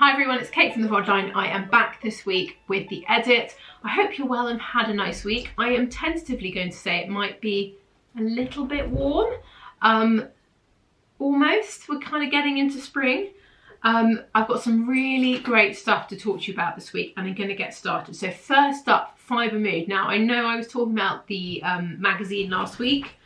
Hi everyone, it's Kate from The Vodline. I am back this week with the edit. I hope you're well and had a nice week. I am tentatively going to say it might be a little bit warm. Almost, we're kind of getting into spring. I've got some really great stuff to talk to you about this week and I'm going to get started. So first up, Fibre Mood. Now I know I was talking about the magazine last week.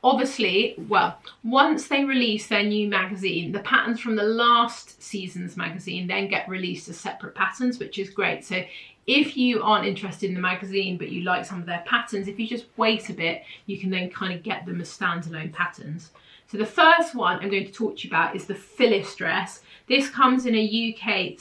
Obviously, well, once they release their new magazine, the patterns from the last season's magazine then get released as separate patterns, which is great. So if you aren't interested in the magazine, but you like some of their patterns, if you just wait a bit, you can then kind of get them as standalone patterns. So the first one I'm going to talk to you about is the Phyllis dress. This comes in a UK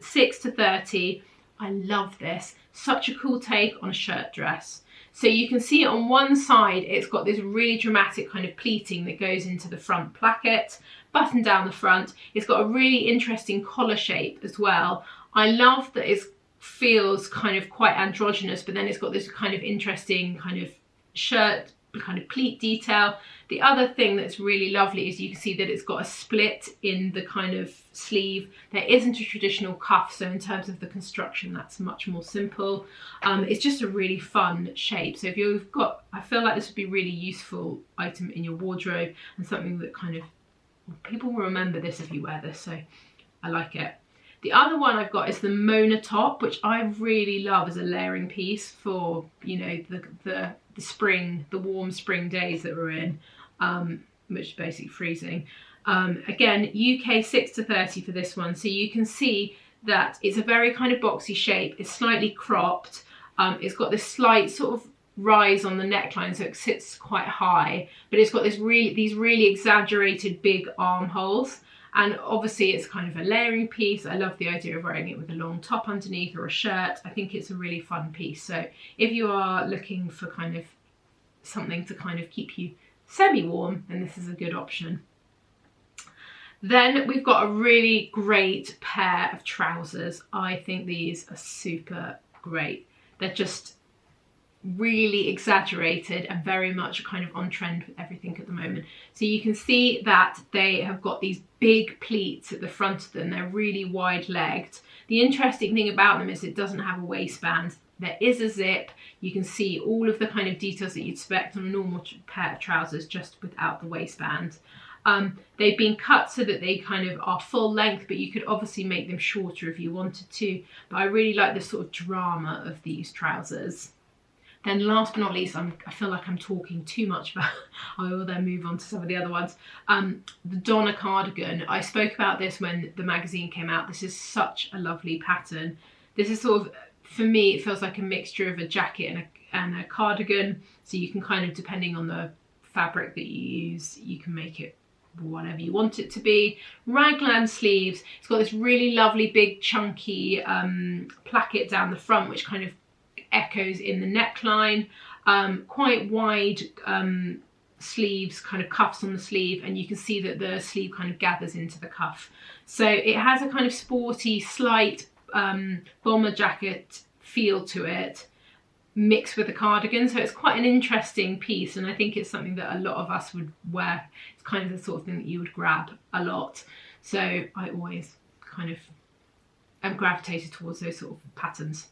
6 to 30. I love this. Such a cool take on a shirt dress. So you can see on one side, it's got this really dramatic kind of pleating that goes into the front placket, button down the front. It's got a really interesting collar shape as well. I love that it feels kind of quite androgynous, but then it's got this kind of interesting kind of shirt kind of pleat detail. The other thing that's really lovely is you can see that it's got a split in the kind of sleeve. There isn't a traditional cuff, so in terms of the construction, that's much more simple. It's just a really fun shape. So if you've got, I feel like this would be a really useful item in your wardrobe and something that kind of, people will remember this if you wear this, so I like it. The other one I've got is the Mona top, which I really love as a layering piece for, you know, the spring, the warm spring days that we're in, which is basically freezing. Again, UK 6 to 30 for this one. So you can see that it's a very kind of boxy shape. It's slightly cropped. It's got this slight sort of rise on the neckline, so it sits quite high, but it's got these really exaggerated big armholes. And obviously it's kind of a layering piece. I love the idea of wearing it with a long top underneath or a shirt. I think it's a really fun piece. So if you are looking for kind of something to kind of keep you semi-warm, then this is a good option. Then we've got a really great pair of trousers. I think these are super great. They're just really exaggerated and very much kind of on trend with everything at the moment. So you can see that they have got these big pleats at the front of them. They're really wide legged. The interesting thing about them is it doesn't have a waistband. There is a zip. You can see all of the kind of details that you'd expect on a normal pair of trousers, just without the waistband. They've been cut so that they kind of are full length, but you could obviously make them shorter if you wanted to. But I really like the sort of drama of these trousers. Then last but not least, I feel like I'm talking too much about, I will then move on to some of the other ones. The Donna cardigan, I spoke about this when the magazine came out. This is such a lovely pattern. This is sort of, for me, it feels like a mixture of a jacket and a cardigan. So you can kind of, depending on the fabric that you use, you can make it whatever you want it to be. Raglan sleeves. It's got this really lovely big chunky placket down the front, which kind of echoes in the neckline. Quite wide sleeves, kind of cuffs on the sleeve, and you can see that the sleeve kind of gathers into the cuff. So it has a kind of sporty, slight bomber jacket feel to it, mixed with a cardigan. So it's quite an interesting piece, and I think it's something that a lot of us would wear. It's kind of the sort of thing that you would grab a lot. So I always kind of am gravitated towards those sort of patterns.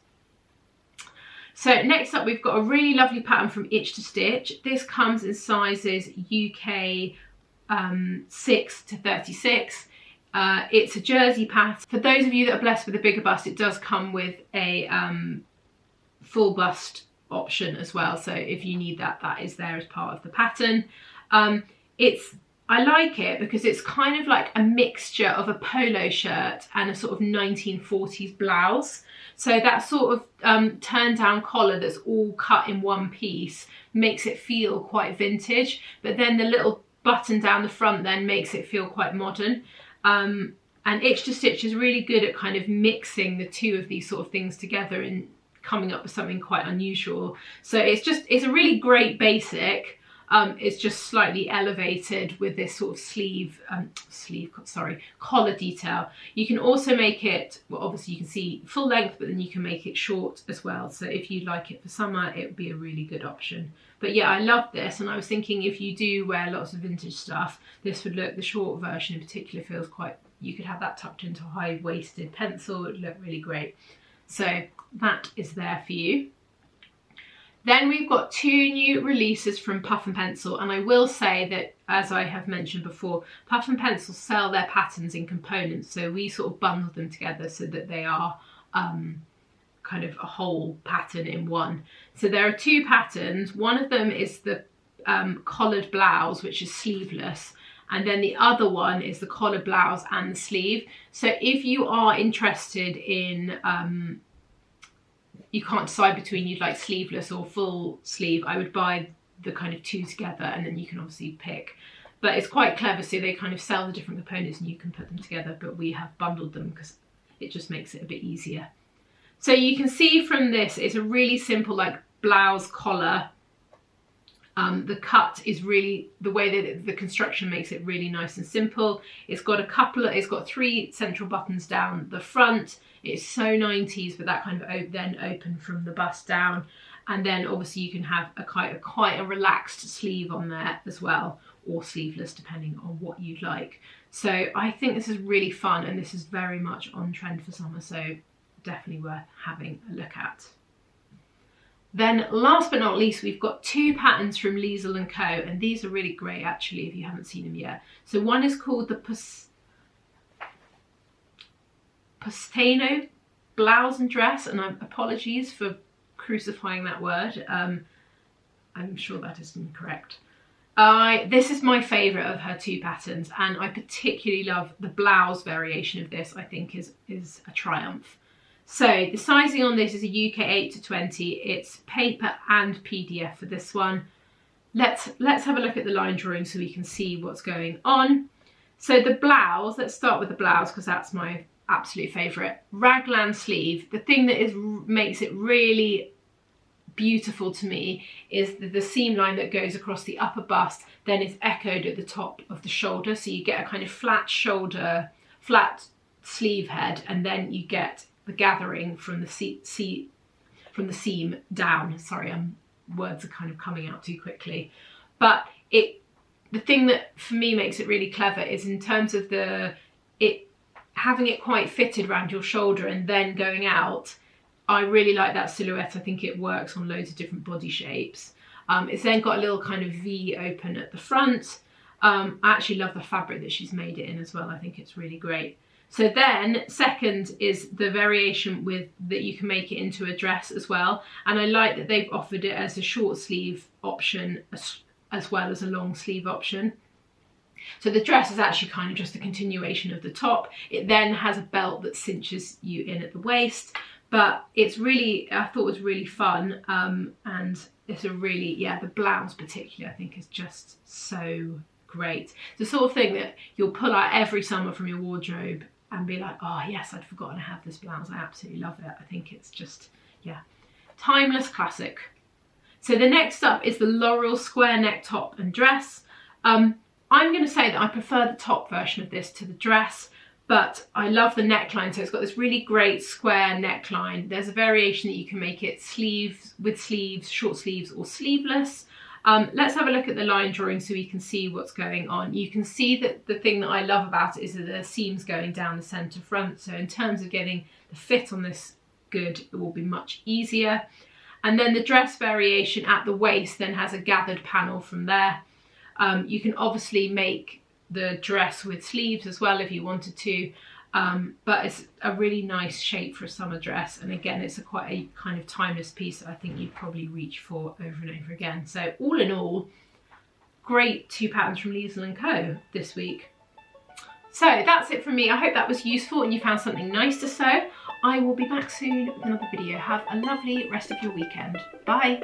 So next up, we've got a really lovely pattern from Itch to Stitch. This comes in sizes UK 6 to 36. It's a jersey pattern. For those of you that are blessed with a bigger bust, it does come with a full bust option as well. So if you need that, that is there as part of the pattern. I like it because it's kind of like a mixture of a polo shirt and a sort of 1940s blouse. So that sort of turned down collar that's all cut in one piece makes it feel quite vintage, but then the little button down the front then makes it feel quite modern. And Itch to Stitch is really good at kind of mixing the two of these sort of things together and coming up with something quite unusual. So it's a really great basic. It's just slightly elevated with this sort of collar detail. You can also make it, well, obviously you can see full length, but then you can make it short as well. So if you like it for summer, it would be a really good option But yeah, I love this, and I was thinking if you do wear lots of vintage stuff, this would look, the short version in particular feels quite, you could have that tucked into a high-waisted pencil, it would look really great. So that is there for you. Then we've got 2 new releases from Puff and Pencil, and I will say that, as I have mentioned before, Puff and Pencil sell their patterns in components, so we sort of bundle them together so that they are kind of a whole pattern in one. So there are 2 patterns. One of them is the collared blouse, which is sleeveless, and then the other one is the collared blouse and the sleeve. So if you are interested in you can't decide between you'd like sleeveless or full sleeve, I would buy the kind of 2 together, and then you can obviously pick. But it's quite clever, so they kind of sell the different components and you can put them together, but we have bundled them because it just makes it a bit easier. So you can see from this, it's a really simple like blouse collar. The cut is really, the way that the construction makes it really nice and simple. It's got it's got 3 central buttons down the front. It's so 90s, but that kind of then open from the bust down. And then obviously you can have quite a relaxed sleeve on there as well, or sleeveless depending on what you'd like. So I think this is really fun, and this is very much on trend for summer, so definitely worth having a look at. Then last but not least, we've got 2 patterns from Liesl & Co, and these are really great actually if you haven't seen them yet. So one is called the Postano blouse and dress, and apologies for crucifying that word. I'm sure that is incorrect. This is my favourite of her 2 patterns, and I particularly love the blouse variation of this. I think is a triumph. So the sizing on this is a UK 8 to 20. It's paper and PDF for this one. Let's have a look at the line drawing so we can see what's going on. So the blouse, let's start with the blouse because that's my absolute favourite. Raglan sleeve. The thing that makes it really beautiful to me is the seam line that goes across the upper bust, then is echoed at the top of the shoulder. So you get a kind of flat shoulder, flat sleeve head, and then you get the gathering from the seam down. Sorry, words are kind of coming out too quickly. But the thing that for me makes it really clever is in terms of having it quite fitted around your shoulder and then going out. I really like that silhouette. I think it works on loads of different body shapes. It's then got a little kind of V open at the front. I actually love the fabric that she's made it in as well. I think it's really great. So then second is the variation that you can make it into a dress as well. And I like that they've offered it as a short sleeve option as well as a long sleeve option. So the dress is actually kind of just a continuation of the top. It then has a belt that cinches you in at the waist, but it's really, I thought it was really fun. And it's a really, yeah, the blouse particularly I think is just so great. The sort of thing that you'll pull out every summer from your wardrobe and be like, oh yes, I'd forgotten I have this blouse. I absolutely love it. I think it's just, yeah, timeless classic. So the next up is the Laurel square neck top and dress. I'm going to say that I prefer the top version of this to the dress, but I love the neckline. So it's got this really great square neckline. There's a variation that you can make it sleeves, with sleeves, short sleeves, or sleeveless. Let's have a look at the line drawing so we can see what's going on. You can see that the thing that I love about it is that the seams going down the centre front. So in terms of getting the fit on this good, it will be much easier. And then the dress variation at the waist then has a gathered panel from there. You can obviously make the dress with sleeves as well if you wanted to, but it's a really nice shape for a summer dress. And again, it's quite a kind of timeless piece that I think you'd probably reach for over and over again. So all in all, great 2 patterns from Liesl & Co this week. So that's it from me. I hope that was useful and you found something nice to sew. I will be back soon with another video. Have a lovely rest of your weekend. Bye.